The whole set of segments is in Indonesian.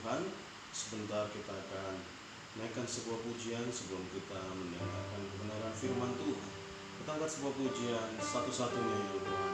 Tuhan, sebentar kita akan naikkan sebuah pujian sebelum kita mendengarkan kebenaran firman Tuhan. Kita angkat sebuah pujian satu-satunya yang Tuhan.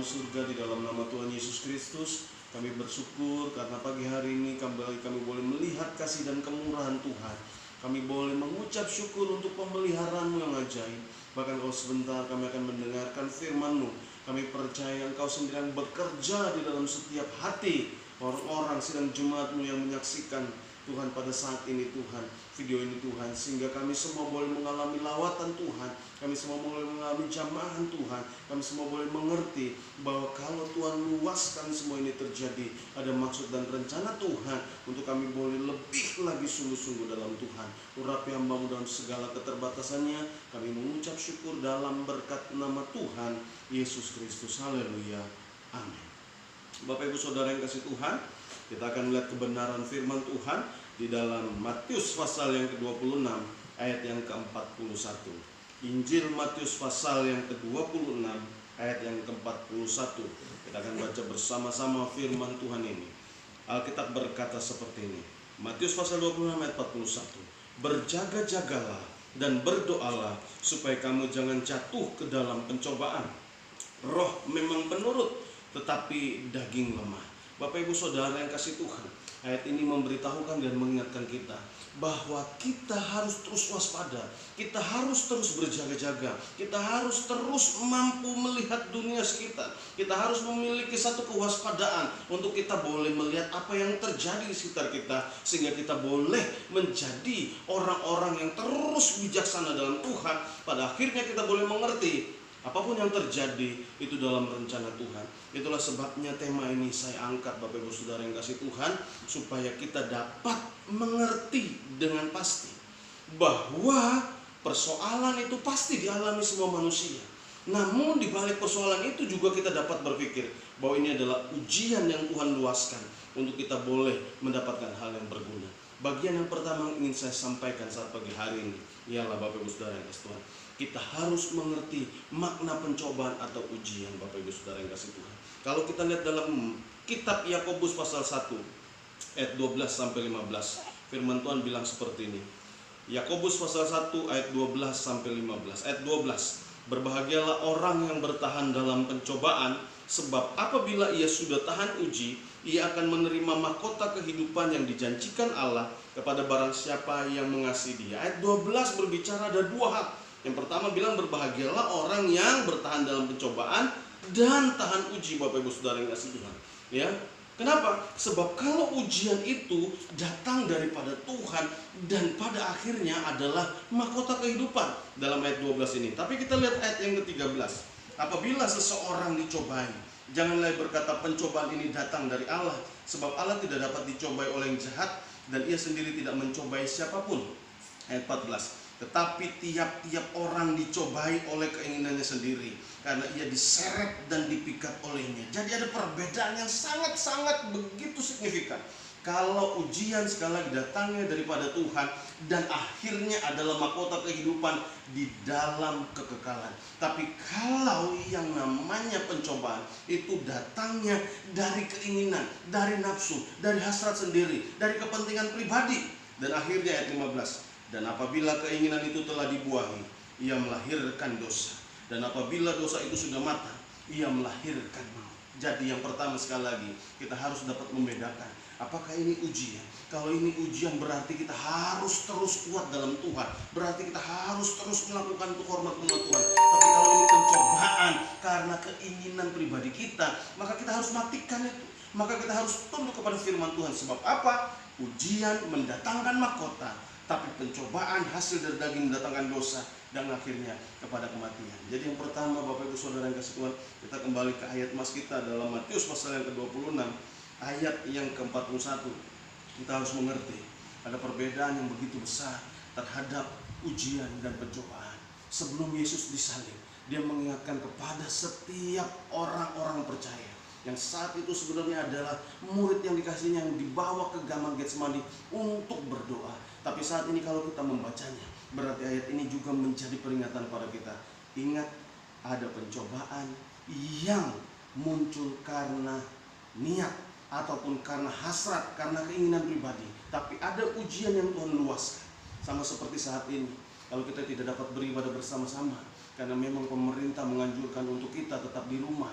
Surga, di dalam nama Tuhan Yesus Kristus, kami bersyukur karena pagi hari ini kami boleh melihat kasih dan kemurahan Tuhan. Kami boleh mengucap syukur untuk pemeliharaan-Mu yang ajaib. Bahkan kalau sebentar kami akan mendengarkan firman-Mu, kami percaya Engkau sendiri yang bekerja di dalam setiap hati orang-orang sidang jemaat-Mu yang menyaksikan Tuhan pada saat ini Tuhan, video ini Tuhan, sehingga kami semua boleh mengalami lawatan Tuhan, kami semua boleh mengalami jamahan Tuhan, kami semua boleh mengerti bahwa kalau Tuhan luaskan semua ini terjadi, ada maksud dan rencana Tuhan untuk kami boleh lebih lagi sungguh-sungguh dalam Tuhan. Urapi hamba-Mu dalam segala keterbatasannya, kami mengucap syukur dalam berkat nama Tuhan Yesus Kristus. Haleluya, amin. Bapak Ibu Saudara yang kasih Tuhan, kita akan melihat kebenaran firman Tuhan di dalam Matius pasal yang ke-26 ayat yang ke-41. Injil Matius pasal yang ke-26 ayat yang ke-41. Kita akan baca bersama-sama firman Tuhan ini. Alkitab berkata seperti ini. Matius pasal 26 ayat 41. Berjaga-jagalah dan berdoalah supaya kamu jangan jatuh ke dalam pencobaan. Roh memang penurut, tetapi daging lemah. Bapak Ibu Saudara yang kasih Tuhan, ayat ini memberitahukan dan mengingatkan kita bahwa kita harus terus waspada, kita harus terus berjaga-jaga, kita harus terus mampu melihat dunia sekitar, kita harus memiliki satu kewaspadaan untuk kita boleh melihat apa yang terjadi di sekitar kita, sehingga kita boleh menjadi orang-orang yang terus bijaksana dalam Tuhan. Pada akhirnya kita boleh mengerti apapun yang terjadi itu dalam rencana Tuhan. Itulah sebabnya tema ini saya angkat, Bapak Ibu Saudara yang kasih Tuhan, supaya kita dapat mengerti dengan pasti bahwa persoalan itu pasti dialami semua manusia. Namun di balik persoalan itu juga kita dapat berpikir bahwa ini adalah ujian yang Tuhan luaskan untuk kita boleh mendapatkan hal yang berguna. Bagian yang pertama yang ingin saya sampaikan saat pagi hari ini ialah, Bapak Ibu Saudara yang kasih Tuhan, kita harus mengerti makna pencobaan atau ujian, Bapak Ibu Saudara yang kasih Tuhan. Kalau kita lihat dalam kitab Yakobus pasal 1 ayat 12 sampai 15, firman Tuhan bilang seperti ini. Yakobus pasal 1 ayat 12 sampai 15. Ayat 12. Berbahagialah orang yang bertahan dalam pencobaan, sebab apabila ia sudah tahan uji, ia akan menerima mahkota kehidupan yang dijanjikan Allah kepada barang siapa yang mengasihi Dia. Ayat 12 berbicara ada dua hal. Yang pertama bilang berbahagialah orang yang bertahan dalam pencobaan dan tahan uji, Bapak Ibu Saudara yang kasih Tuhan. Ya, Kenapa? Sebab kalau ujian itu datang daripada Tuhan dan pada akhirnya adalah mahkota kehidupan dalam ayat 12 ini. Tapi kita lihat ayat yang ke-13. Apabila seseorang dicobai, janganlah berkata pencobaan ini datang dari Allah, sebab Allah tidak dapat dicobai oleh yang jahat dan ia sendiri tidak mencobai siapapun. Ayat 14. Tetapi tiap-tiap orang dicobai oleh keinginannya sendiri, karena ia diseret dan dipikat olehnya. Jadi ada perbedaan yang sangat-sangat begitu signifikan. Kalau ujian sekali lagi datangnya daripada Tuhan dan akhirnya adalah mahkota kehidupan di dalam kekekalan. Tapi kalau yang namanya pencobaan itu datangnya dari keinginan, dari nafsu, dari hasrat sendiri, dari kepentingan pribadi. Dan akhirnya ayat 15. Dan apabila keinginan itu telah dibuahi, ia melahirkan dosa. Dan apabila dosa itu sudah matang, ia melahirkan maut. Jadi yang pertama sekali lagi, kita harus dapat membedakan apakah ini ujian. Kalau ini ujian berarti kita harus terus kuat dalam Tuhan, berarti kita harus terus melakukan untuk hormat rumah Tuhan. Tapi kalau ini pencobaan karena keinginan pribadi kita, maka kita harus matikan itu. Maka kita harus tunduk kepada firman Tuhan. Sebab apa? Ujian mendatangkan mahkota, tapi pencobaan hasil dari daging mendatangkan dosa dan akhirnya kepada kematian. Jadi yang pertama, Bapak Ibu Saudara yang kasih Tuhan, kita kembali ke ayat mas kita dalam Matius pasal yang ke-26 ayat yang ke-41. Kita harus mengerti ada perbedaan yang begitu besar terhadap ujian dan pencobaan. Sebelum Yesus disalib, dia mengingatkan kepada setiap orang-orang percaya yang saat itu sebenarnya adalah murid yang dikasihnya, yang dibawa ke Taman Getsemani untuk berdoa. Tapi saat ini kalau kita membacanya, berarti ayat ini juga menjadi peringatan pada kita. Ingat, ada pencobaan yang muncul karena niat ataupun karena hasrat, karena keinginan pribadi. Tapi ada ujian yang Tuhan luaskan. Sama seperti saat ini, kalau kita tidak dapat beribadah bersama-sama, karena memang pemerintah menganjurkan untuk kita tetap di rumah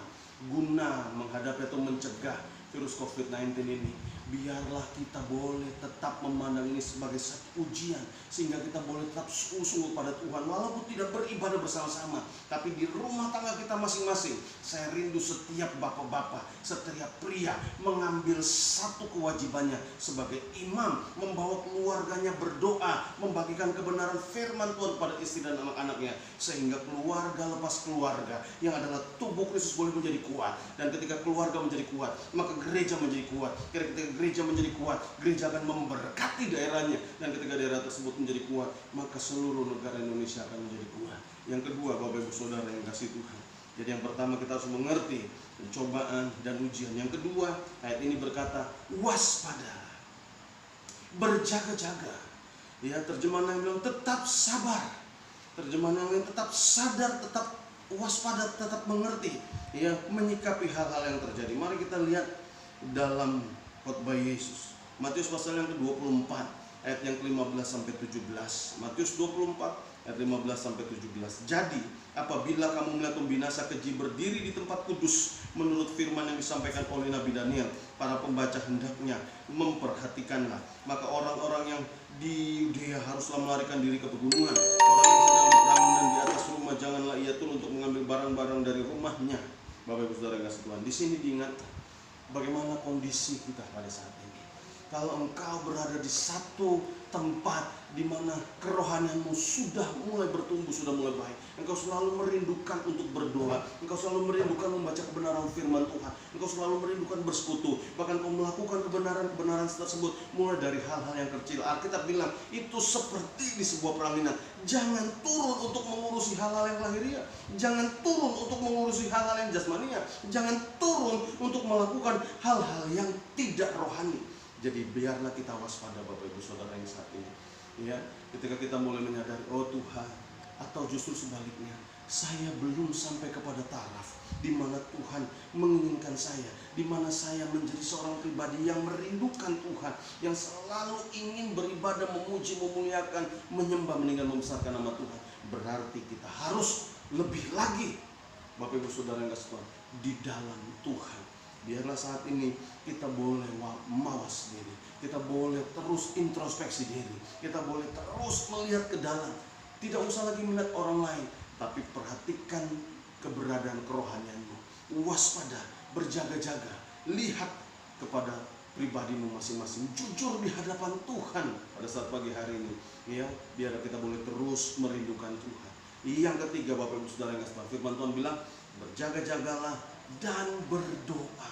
guna menghadapi atau mencegah virus COVID-19 ini. Biarlah kita boleh tetap memandang ini sebagai satu ujian, sehingga kita boleh tetap sungguh-sungguh pada Tuhan walaupun tidak beribadah bersama-sama, tapi di rumah tangga kita masing-masing. Saya rindu setiap bapak-bapak, setiap pria mengambil satu kewajibannya sebagai imam, membawa keluarganya berdoa, membagikan kebenaran firman Tuhan pada istri dan anak-anaknya, sehingga keluarga lepas keluarga yang adalah tubuh Kristus boleh menjadi kuat. Dan ketika keluarga menjadi kuat, maka gereja menjadi kuat. Ketika gereja menjadi kuat, gereja akan memberkati daerahnya. Dan ketika daerah tersebut menjadi kuat, maka seluruh negara Indonesia akan menjadi kuat. Yang kedua, Bapak Ibu Saudara yang kasih Tuhan, jadi yang pertama kita harus mengerti pencobaan dan ujian. Yang kedua, ayat ini berkata waspada, berjaga-jaga. Ya, terjemahan yang bilang tetap sabar, terjemahan yang lain tetap sadar, tetap waspada, tetap mengerti, ya, menyikapi hal-hal yang terjadi. Mari kita lihat dalam khotbah Yesus, Matius pasal yang ke-24 ayat yang ke-15 sampai 17. Matius 24 ayat 15 sampai 17. Jadi apabila kamu melihat pembinasa keji berdiri di tempat kudus menurut firman yang disampaikan oleh Nabi Daniel, para pembaca hendaknya memperhatikanlah. Maka orang-orang yang di Yudea haruslah melarikan diri ke pegunungan. Orang yang sedang berperang dan di atas rumah janganlah ia turun untuk mengambil barang-barang dari rumahnya. Bapak Ibu Saudara yang kasih Tuhan, di sini diingatkan bagaimana kondisi kita pada saat ini. Kalau engkau berada di satu tempat di mana kerohanianmu sudah mulai bertumbuh, sudah mulai baik, engkau selalu merindukan untuk berdoa, engkau selalu merindukan membaca kebenaran firman Tuhan, engkau selalu merindukan bersekutu, bahkan kau melakukan kebenaran-kebenaran tersebut mulai dari hal-hal yang kecil. Alkitab bilang itu seperti di sebuah peralihan. Jangan turun untuk mengurusi hal-hal yang lahiriah, jangan turun untuk mengurusi hal-hal yang jasmania, jangan turun untuk melakukan hal-hal yang tidak rohani. Jadi biarlah kita waspada, Bapak Ibu Saudara yang saat ini, ya, ketika kita mulai menyadari, oh Tuhan, atau justru sebaliknya, saya belum sampai kepada taraf di mana Tuhan menginginkan saya, di mana saya menjadi seorang pribadi yang merindukan Tuhan, yang selalu ingin beribadah, memuji, memuliakan, menyembah, meninggal, membesarkan nama Tuhan. Berarti kita harus lebih lagi, Bapak Ibu Saudara yang kasih Tuhan, di dalam Tuhan. Biarlah saat ini kita boleh mawas diri, kita boleh terus introspeksi diri, kita boleh terus melihat ke dalam. Tidak usah lagi melihat orang lain, tapi perhatikan keberadaan kerohanianmu. Waspada, berjaga-jaga, lihat kepada pribadimu masing-masing. Jujur di hadapan Tuhan pada saat pagi hari ini, ya, biar kita boleh terus merindukan Tuhan. Yang ketiga, Bapak Ibu Saudara yang kasih Tuhan, firman Tuhan bilang, berjaga-jagalah dan berdoa.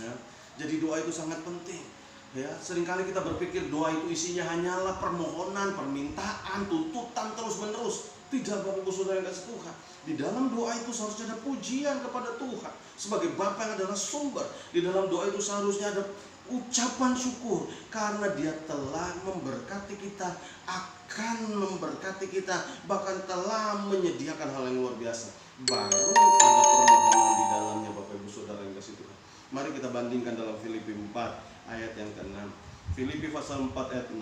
Ya, jadi doa itu sangat penting. Ya, seringkali kita berpikir doa itu isinya hanyalah permohonan, permintaan, tuntutan terus-menerus. Tidak, Bapak Ibu Saudara yang kasih Tuhan. Di dalam doa itu seharusnya ada pujian kepada Tuhan sebagai Bapa yang adalah sumber. Di dalam doa itu seharusnya ada ucapan syukur karena Dia telah memberkati kita, akan memberkati kita, bahkan telah menyediakan hal yang luar biasa. Baru ada permohonan di dalamnya, Bapak Ibu Saudara yang kasih Tuhan. Mari kita bandingkan dalam Filipi 4 ayat yang ke-6. Filipi pasal 4 ayat 6.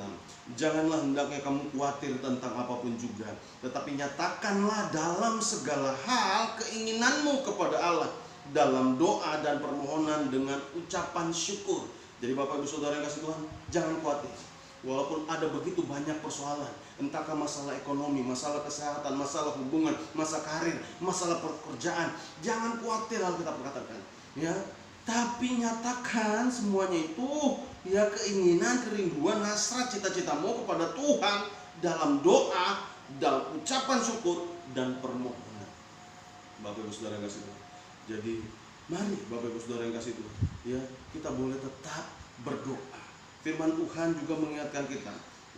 Janganlah hendaknya kamu khawatir tentang apapun juga, tetapi nyatakanlah dalam segala hal keinginanmu kepada Allah dalam doa dan permohonan dengan ucapan syukur. Jadi Bapak Ibu Saudara yang kasih Tuhan, jangan khawatir. Walaupun ada begitu banyak persoalan, entahkah masalah ekonomi, masalah kesehatan, masalah hubungan, masalah karir, masalah pekerjaan, jangan khawatir, Alkitab berkatakan, ya. Tapi nyatakan semuanya itu, ya, keinginan, kerinduan, hasrat, cita-citamu kepada Tuhan dalam doa, dalam ucapan syukur dan permohonan. Bapak Ibu Saudara yang kasih Tuhan. Jadi mari Bapak Ibu Saudara yang kasih Tuhan, ya, kita boleh tetap berdoa. Firman Tuhan juga mengingatkan kita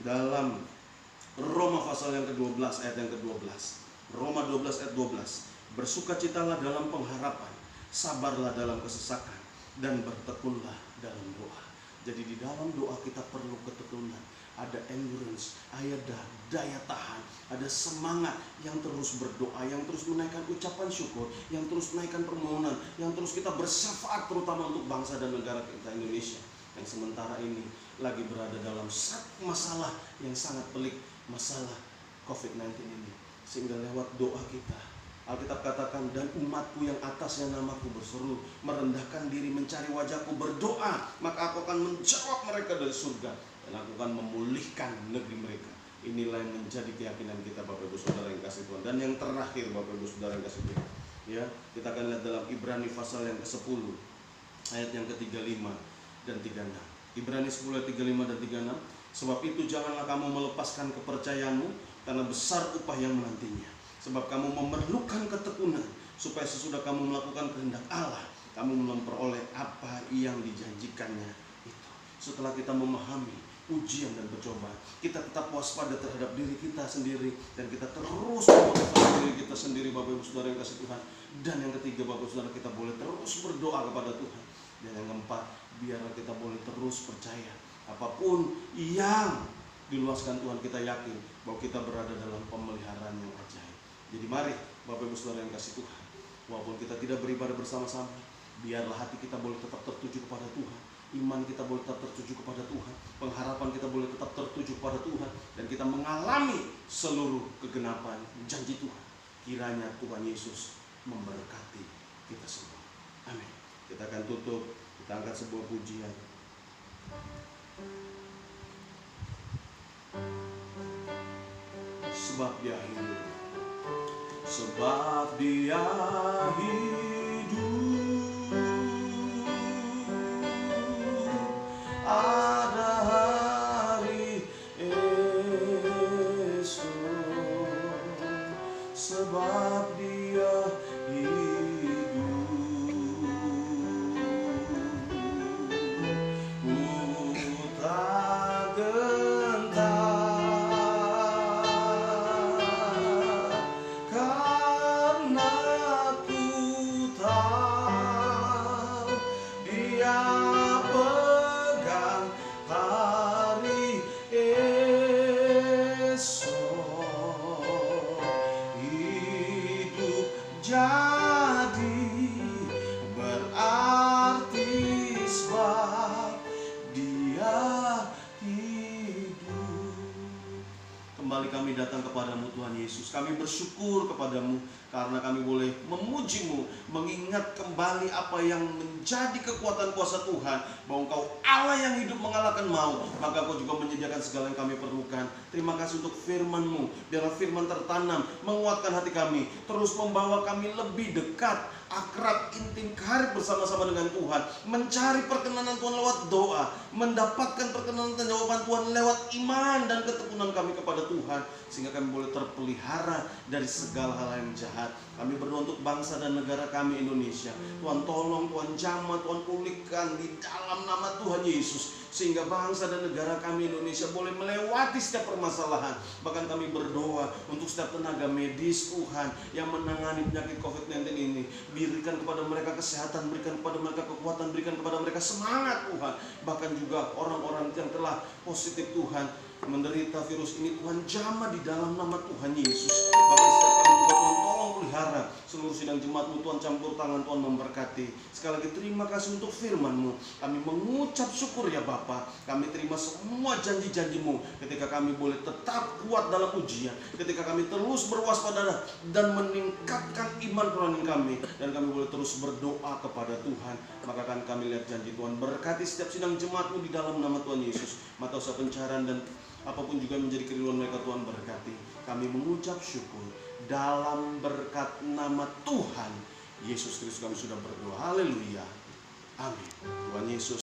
dalam Roma pasal yang ke-12 ayat yang ke-12. Roma 12 ayat 12. Bersukacitalah dalam pengharapan, sabarlah dalam kesesakan, dan bertekunlah dalam doa. Jadi di dalam doa kita perlu ketekunan, ada endurance, ada daya tahan, ada semangat yang terus berdoa, yang terus menaikkan ucapan syukur, yang terus menaikkan permohonan, yang terus kita bersyafaat terutama untuk bangsa dan negara kita Indonesia yang sementara ini lagi berada dalam satu masalah yang sangat pelik, masalah COVID-19 ini. Sehingga lewat doa kita, Alkitab katakan, dan umatku yang atasnya namaku berseru, merendahkan diri, mencari wajahku, berdoa, maka aku akan menjawab mereka dari surga, dan aku akan memulihkan negeri mereka. Inilah yang menjadi keyakinan kita, Bapak Ibu Saudara yang kasih Tuhan. Dan yang terakhir, Bapak Ibu Saudara yang kasih Tuhan, ya, kita akan lihat dalam Ibrani pasal yang ke-10 ayat yang ke-35 dan 36. Ibrani 10 ayat 35 dan 36. Sebab itu janganlah kamu melepaskan kepercayaanmu, karena besar upah yang menantinya. Sebab kamu memerlukan ketekunan, supaya sesudah kamu melakukan kehendak Allah, kamu memperoleh apa yang dijanjikannya itu. Setelah kita memahami ujian dan percobaan, kita tetap waspada terhadap diri kita sendiri, dan kita terus memotivasi diri kita sendiri, Bapak Ibu Saudara yang kasih Tuhan. Dan yang ketiga, Bapak Ibu Saudara, kita boleh terus berdoa kepada Tuhan. Dan yang keempat, biarlah kita boleh terus percaya apapun yang diluaskan Tuhan, kita yakin bahwa kita berada dalam pemeliharaan yang ajaib. Jadi mari Bapak Ibu Saudara yang kasih Tuhan, walaupun kita tidak beribadah bersama-sama, biarlah hati kita boleh tetap tertuju kepada Tuhan, iman kita boleh tetap tertuju kepada Tuhan, pengharapan kita boleh tetap tertuju kepada Tuhan, dan kita mengalami seluruh kegenapan janji Tuhan. Kiranya Tuhan Yesus memberkati kita semua. Amin. Kita akan tutup, kita angkat sebuah pujian. Sebab Dia hidup, sebab Dia hidup, ada hari esok. Sebab Dia Yesus. Kami bersyukur kepadamu karena kami boleh memuji-Mu, mengingat kembali apa yang menjadi kekuatan kuasa Tuhan, bahwa Engkau Allah yang hidup mengalahkan maut, maka Engkau juga menyediakan segala yang kami perlukan. Terima kasih untuk firman-Mu, biarlah firman tertanam, menguatkan hati kami, terus membawa kami lebih dekat, akrab, intim, karib bersama-sama dengan Tuhan, mencari perkenanan Tuhan lewat doa, mendapatkan perkenanan dan jawaban Tuhan lewat iman dan ketekunan kami kepada Tuhan, sehingga kami boleh terpelihara dari segala hal yang jahat. Kami berdoa untuk bangsa dan negara kami Indonesia. Tuhan tolong, Tuhan jamah, Tuhan pulihkan di dalam nama Tuhan Yesus, sehingga bangsa dan negara kami Indonesia boleh melewati setiap permasalahan. Bahkan kami berdoa untuk setiap tenaga medis Tuhan yang menangani penyakit COVID-19 ini. Berikan kepada mereka kesehatan, berikan kepada mereka kekuatan, berikan kepada mereka semangat Tuhan. Bahkan juga orang-orang yang telah positif Tuhan menderita virus ini, Tuhan jamah di dalam nama Tuhan Yesus. Bahkan setiap kami juga Tuhan tolong pelihara seluruh sidang jemaat-Mu, Tuhan campur tangan, Tuhan memberkati. Sekali lagi terima kasih untuk firman-Mu. Kami mengucap syukur ya Bapa. Kami terima semua janji-janji-Mu ketika kami boleh tetap kuat dalam ujian, ketika kami terus berwaspada dan meningkatkan iman rohani kami, dan kami boleh terus berdoa kepada Tuhan. Maka akan kami lihat janji Tuhan. Berkati setiap sidang jemaat-Mu di dalam nama Tuhan Yesus. Mata usaha pencarian dan apapun juga menjadi kerinduan mereka, Tuhan berkati. Kami mengucap syukur dalam berkat nama Tuhan Yesus Kristus kami sudah berdoa. Haleluya. Amin.